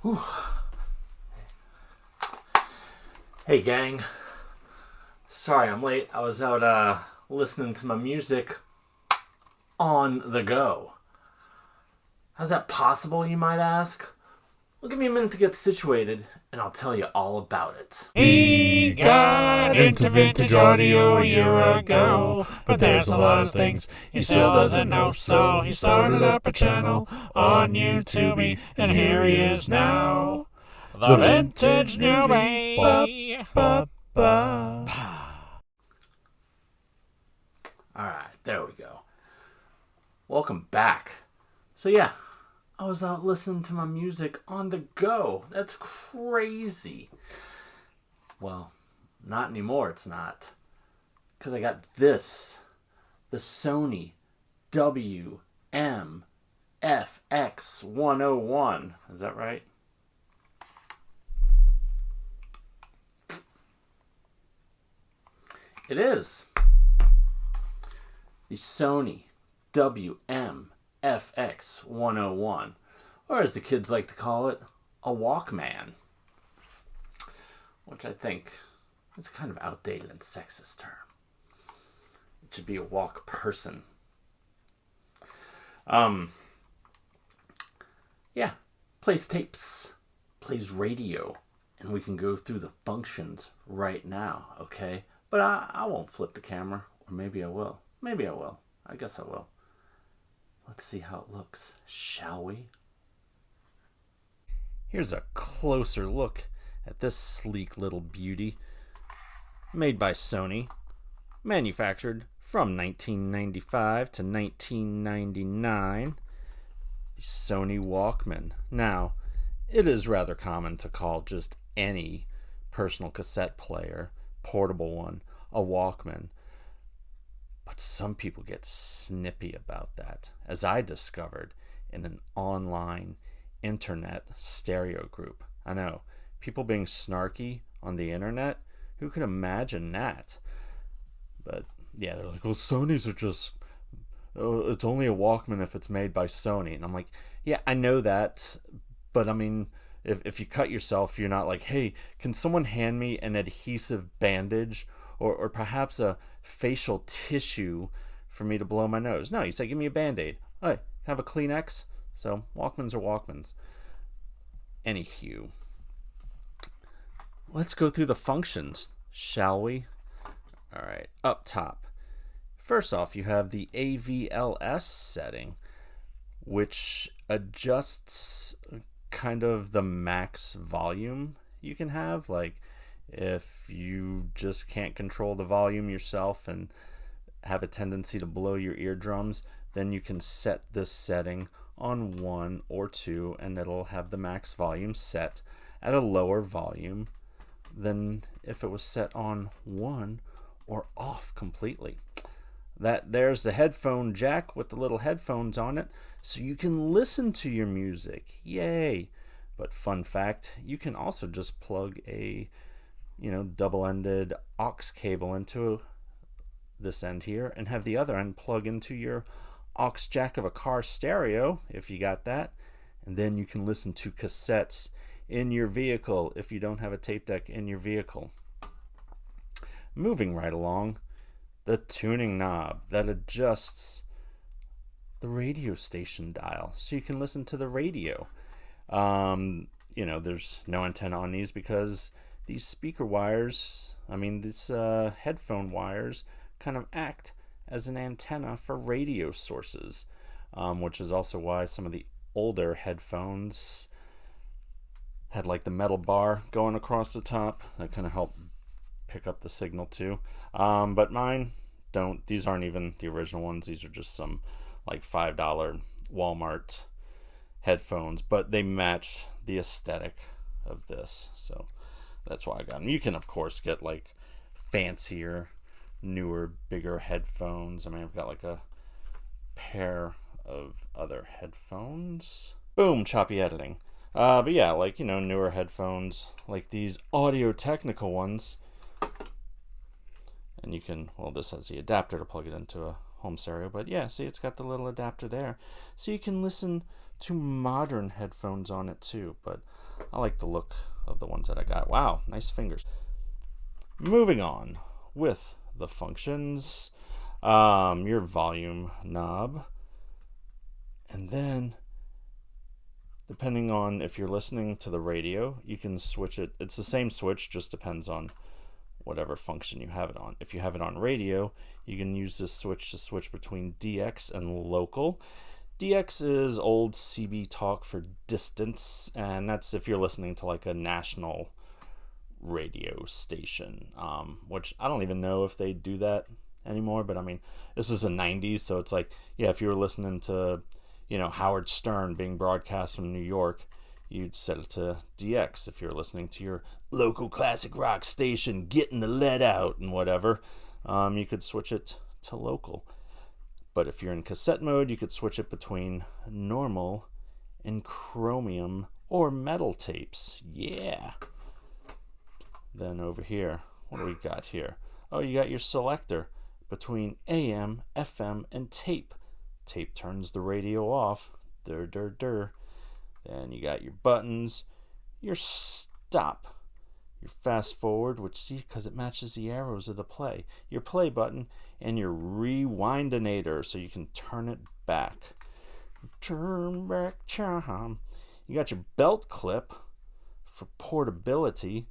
Whew. Hey gang, sorry I'm late. I was out listening to my music on the go. How's that possible, you might ask? Well, give me a minute to get situated and I'll tell you all about it. He got into vintage audio a year ago, but there's a lot of things he still doesn't know, so he started up a channel on YouTube, and here he is now, the Vintage Newbie. Alright, there we go. Welcome back. So yeah, I was out listening to my music on the go. That's crazy. Well, not anymore, it's not. Because I got this. The Sony WM-FX101. Is that right? It is. The Sony WM-FX101. Or as the kids like to call it, a Walkman. Which I think is a kind of outdated and sexist term. It should be a walk person. Yeah, plays tapes, plays radio, and we can go through the functions right now, okay? But I won't flip the camera, or maybe I will. Maybe I will. I guess I will. Let's see how it looks, shall we? Here's a closer look at this sleek little beauty. Made by Sony. Manufactured from 1995 to 1999. The Sony Walkman. Now, it is rather common to call just any personal cassette player, portable one, a Walkman. But some people get snippy about that, as I discovered in an online internet stereo group. I know, people being snarky on the internet, who could imagine that? But yeah, they're like, well, Sonys are just, it's only a Walkman if it's made by Sony. And I'm like, yeah, I know that, but I mean, if you cut yourself, you're not like, hey, can someone hand me an adhesive bandage or perhaps a facial tissue for me to blow my nose? No, you say, give me a Band-Aid. Hey, have a Kleenex? So Walkmans are Walkmans. Anywho, let's go through the functions, shall we? All right, up top. First off, you have the AVLS setting, which adjusts kind of the max volume you can have. Like, if you just can't control the volume yourself and have a tendency to blow your eardrums, then you can set this setting on 1 or 2, and it'll have the max volume set at a lower volume than if it was set on 1 or off completely. There's the headphone jack with the little headphones on it, so you can listen to your music. Yay! But fun fact, you can also just plug a double-ended aux cable into this end here and have the other end plug into your aux jack of a car stereo, if you got that, and then you can listen to cassettes in your vehicle if you don't have a tape deck in your vehicle. Moving right along, the tuning knob that adjusts the radio station dial so you can listen to the radio. There's no antenna on these because these speaker wires, these headphone wires kind of act as an antenna for radio sources, which is also why some of the older headphones had like the metal bar going across the top that kind of helped pick up the signal too. But mine don't. These aren't even the original ones. These are just some like $5 Walmart headphones, but they match the aesthetic of this, so that's why I got them. You can of course get like fancier, newer, bigger headphones. I've got like a pair of other headphones. Boom, choppy editing. But yeah, newer headphones, like these Audio-Technica ones. And you can, this has the adapter to plug it into a home stereo, but yeah, see, it's got the little adapter there. So you can listen to modern headphones on it too, but I like the look of the ones that I got. Wow, nice fingers. Moving on with the functions. Your volume knob. And then, depending on if you're listening to the radio, you can switch it. It's the same switch, just depends on whatever function you have it on. If you have it on radio, you can use this switch to switch between DX and local. DX is old CB talk for distance, and that's if you're listening to like a national radio station, which I don't even know if they do that anymore, but I mean, this is the 90s, so it's like, yeah, if you were listening to, Howard Stern being broadcast from New York, you'd set it to DX. If you're listening to your local classic rock station, getting the lead out and whatever, you could switch it to local. But if you're in cassette mode, you could switch it between normal and chromium or metal tapes. Yeah. Then over here, what do we got here? Oh, you got your selector between AM, FM, and tape. Tape turns the radio off. Dur, dur, dur. Then you got your buttons, your stop, your fast forward, which see, because it matches the arrows of the play, your play button, and your rewindinator, so you can turn it back. Turn back charm. You got your belt clip for portability,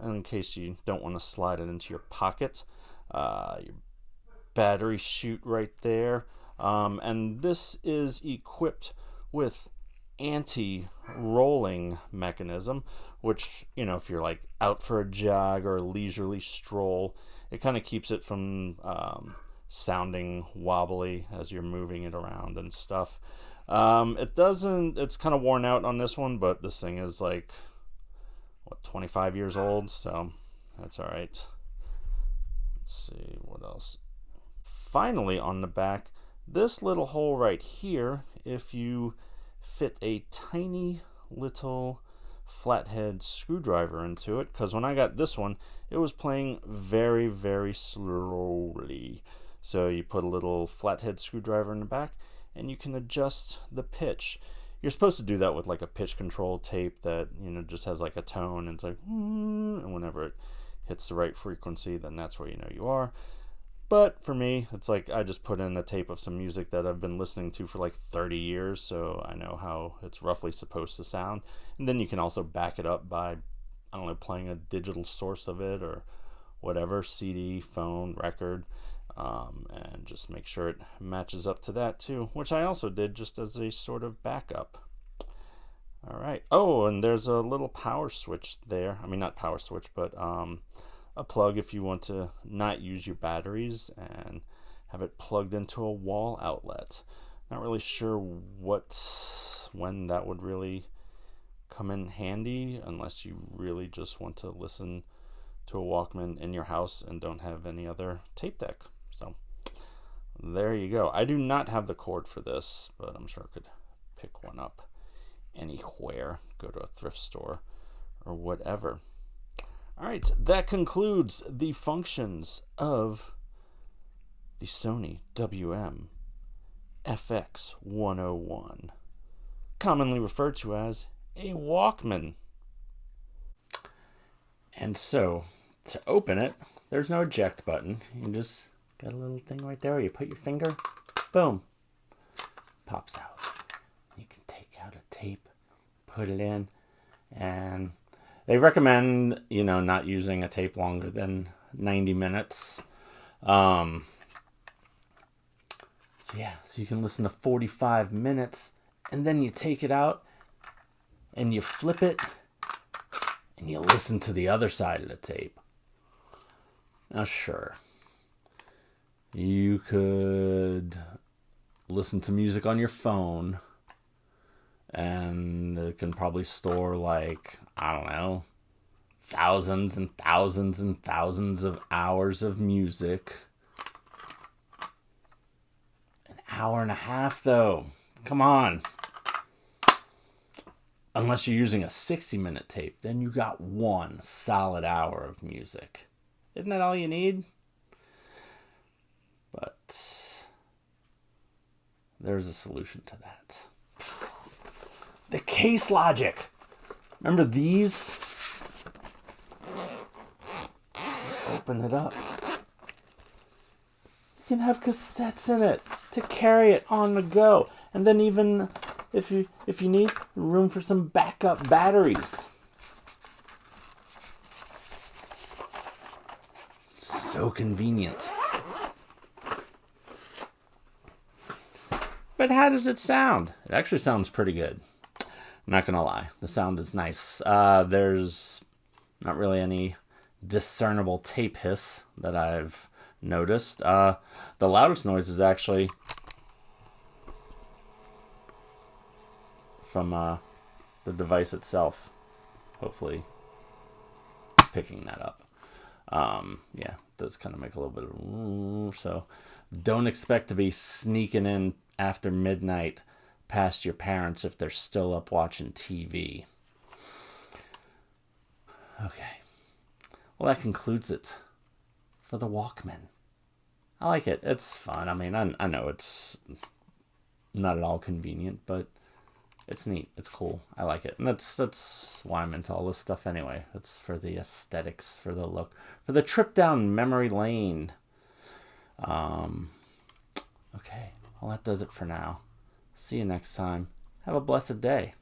in case you don't want to slide it into your pocket. Your battery chute right there. And this is equipped with anti-rolling mechanism, which, if you're like out for a jog or a leisurely stroll, it kind of keeps it from sounding wobbly as you're moving it around and stuff. It's kind of worn out on this one, but this thing is like 25 years old, so that's all right. Let's see what else. Finally, on the back, this little hole right here, if you fit a tiny little flathead screwdriver into it, because when I got this one, it was playing very, very slowly. So you put a little flathead screwdriver in the back, and you can adjust the pitch. You're supposed to do that with like a pitch control tape that, just has like a tone, and it's like, and whenever it hits the right frequency, then that's where you are. But for me, it's like I just put in a tape of some music that I've been listening to for like 30 years, so I know how it's roughly supposed to sound. And then you can also back it up by, playing a digital source of it or whatever, CD, phone, record, and just make sure it matches up to that too, which I also did just as a sort of backup. All right. Oh, and there's a little power switch there. I mean, not power switch, but a plug if you want to not use your batteries and have it plugged into a wall outlet. Not really sure when that would really come in handy, unless you really just want to listen to a Walkman in your house and don't have any other tape deck. So there you go. I do not have the cord for this, but I'm sure I could pick one up anywhere, go to a thrift store or whatever. All right, that concludes the functions of the Sony WM-FX101, commonly referred to as a Walkman. And so, to open it, there's no eject button. You just got a little thing right there. You put your finger, boom, pops out. You can take out a tape, put it in, and they recommend, not using a tape longer than 90 minutes. So you can listen to 45 minutes, and then you take it out, and you flip it, and you listen to the other side of the tape. Now, sure, you could listen to music on your phone, and it can probably store thousands and thousands and thousands of hours of music. An hour and a half, though. Come on. Unless you're using a 60-minute tape, then you got 1 solid hour of music. Isn't that all you need? But there's a solution to that. The case logic. Remember these? Open it up. You can have cassettes in it to carry it on the go. And then even if you need room for some backup batteries. So convenient. But how does it sound? It actually sounds pretty good. I'm not gonna lie. The sound is nice. There's not really any discernible tape hiss that I've noticed. The loudest noise is actually from the device itself. Hopefully picking that up. Yeah, it does kind of make a little bit of... So don't expect to be sneaking in after midnight past your parents if they're still up watching TV. Okay. Well, that concludes it for the Walkman. I like it. It's fun. I mean, I know it's not at all convenient, but it's neat. It's cool. I like it. And that's why I'm into all this stuff anyway. It's for the aesthetics, for the look, for the trip down memory lane. Okay. Well, that does it for now. See you next time. Have a blessed day.